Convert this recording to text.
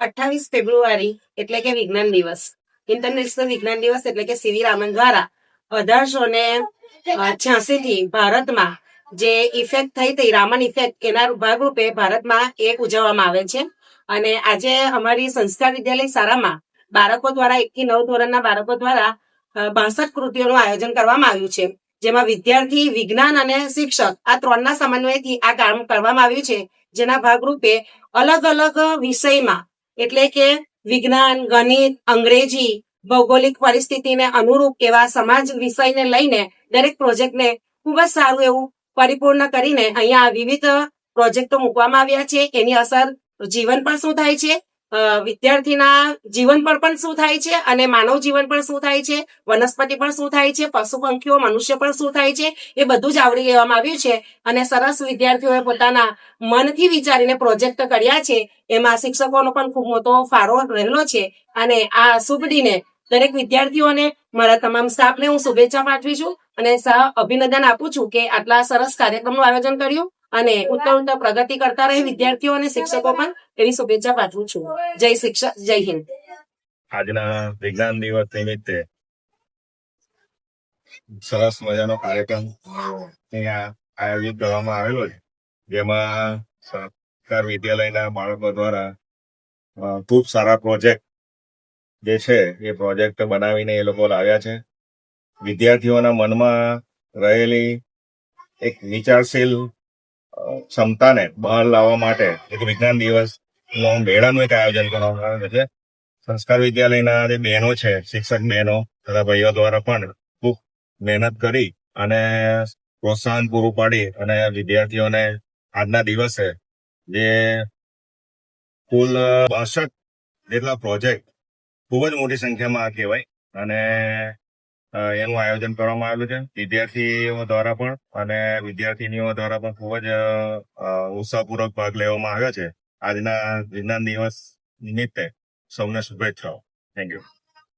28 ફેબ્રુઆરી એટલે કે વિજ્ઞાન દિવસ, ઇન્ટરનેશનલ વિજ્ઞાન દિવસ એટલે કે સીવી રામન દ્વારા 1886 થી ભારતમાં જે ઇફેક્ટ થઈ હતી રામન ઇફેક્ટ, એના ભાગરૂપે ભારતમાં એક ઉજવવામાં આવે છે. અને આજે અમારી સંસ્કાર વિદ્યાલય શાળામાં બાળકો દ્વારા 1 થી 9 ધોરણના બાળકો દ્વારા 62 કૃતિઓનું આયોજન કરવામાં આવ્યું છે, જેમાં વિદ્યાર્થી, વિજ્ઞાન અને શિક્ષક આ ત્રણના સમન્વયથી આ કામ કરવામાં આવ્યું છે. જેના ભાગરૂપે અલગ અલગ વિષયમાં એટલે કે વિજ્ઞાન, ગણિત, અંગ્રેજી, ભૌગોલિક પરિસ્થિતિને અનુરૂપ એવા સમાજ વિષયને લઈને દરેક પ્રોજેક્ટને ખૂબ જ સારું એવું પરિપૂર્ણ કરીને અહીંયા વિવિધ પ્રોજેક્ટો મૂકવામાં આવ્યા છે. એની અસર જીવન પર શું થાય છે, વિદ્યાર્થીના જીવન પર પણ શું થાય છે, અને માનવ જીવન પર શું થાય છે, વનસ્પતિ પર શું થાય છે, પશુ પંખીઓ, મનુષ્ય પર શું થાય છે, એ બધું જ આવરી લેવામાં આવ્યું છે. અને સરસ વિદ્યાર્થીઓએ પોતાના મનથી વિચારીને પ્રોજેક્ટ કર્યા છે. એમાં શિક્ષકોનો પણ ખૂબ મોટો ફાળો રહેલો છે. અને આ શુભ દિને દરેક વિદ્યાર્થીઓને, મારા તમામ સ્ટાફને હું શુભેચ્છા પાઠવી છું અને અભિનંદન આપું છું કે આટલા સરસ કાર્યક્રમનું આયોજન કર્યું અને ઉત્તર પ્રગતિ કરતા રહે વિદ્યાર્થીઓ અને શિક્ષકો પણ, એવી શુભેચ્છા પાઠવું છું. જય શિક્ષક, જય હિન્દ. આજના વિજ્ઞાન દિવસ નિમિત્તે સરસ મજાનો કાર્યક્રમ અહીંયા આયોજિત કરવામાં આવેલો છે, જેમાં સરકાર વિદ્યાલયના બાળકો દ્વારા ખૂબ સારા પ્રોજેક્ટ જે છે એ પ્રોજેક્ટ બનાવીને એ લોકો લાવ્યા છે. વિદ્યાર્થીઓના મનમાં રહેલી એક વિચારશીલ ક્ષમતાને બહાર લાવવા માટે એક વિજ્ઞાન દિવસનો મેળાનું એક આયોજન કરવામાં આવ્યું છે. સંસ્કાર વિદ્યાલયના જે બહેનો છે, શિક્ષક બહેનો તથા ભાઈઓ દ્વારા પણ ખૂબ મહેનત કરી અને પ્રોત્સાહન પૂરું પાડી અને વિદ્યાર્થીઓને આજના દિવસે જે કુલ 62 જેટલા પ્રોજેક્ટ, ખૂબ જ મોટી સંખ્યામાં આ કહેવાય, અને એનું આયોજન કરવામાં આવેલું છે. વિદ્યાર્થીઓ દ્વારા પણ અને વિદ્યાર્થીનીઓ દ્વારા પણ ખૂબ જ ઉત્સાહપૂર્વક ભાગ લેવામાં આવ્યો છે. આજના વિજ્ઞાન દિવસ નિમિત્તે સૌને શુભેચ્છાઓ. Thank you.